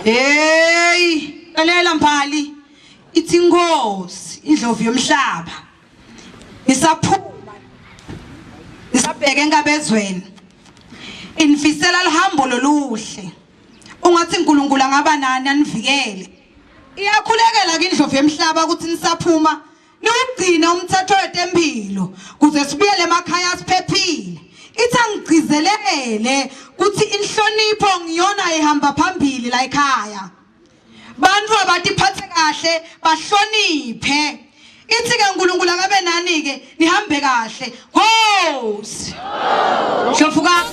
Hey, lalela Mphali. Ithi inkosi, indlovu yomhlaba. Ngisaphuma. Ngisabheke enkabezweni. Infisela lihambo loluhle. Ungathi uNkulunkulu angaba nani anivikele. Iyakhulekela ke indlovu yomhlaba ukuthi nisaphuma. Niwugcina umthetho wetempilo kuze sibuyele emakhaya siphephile. Ithi angigcizelele ukuthi inhlonipho ngiyona ehamba phambili la ekhaya. Bantu abatiphathe kahle bahloniphe. Ithi ke uNkulunkulu akabe nani ke nihambe kahle. Nkosi. Shofuka.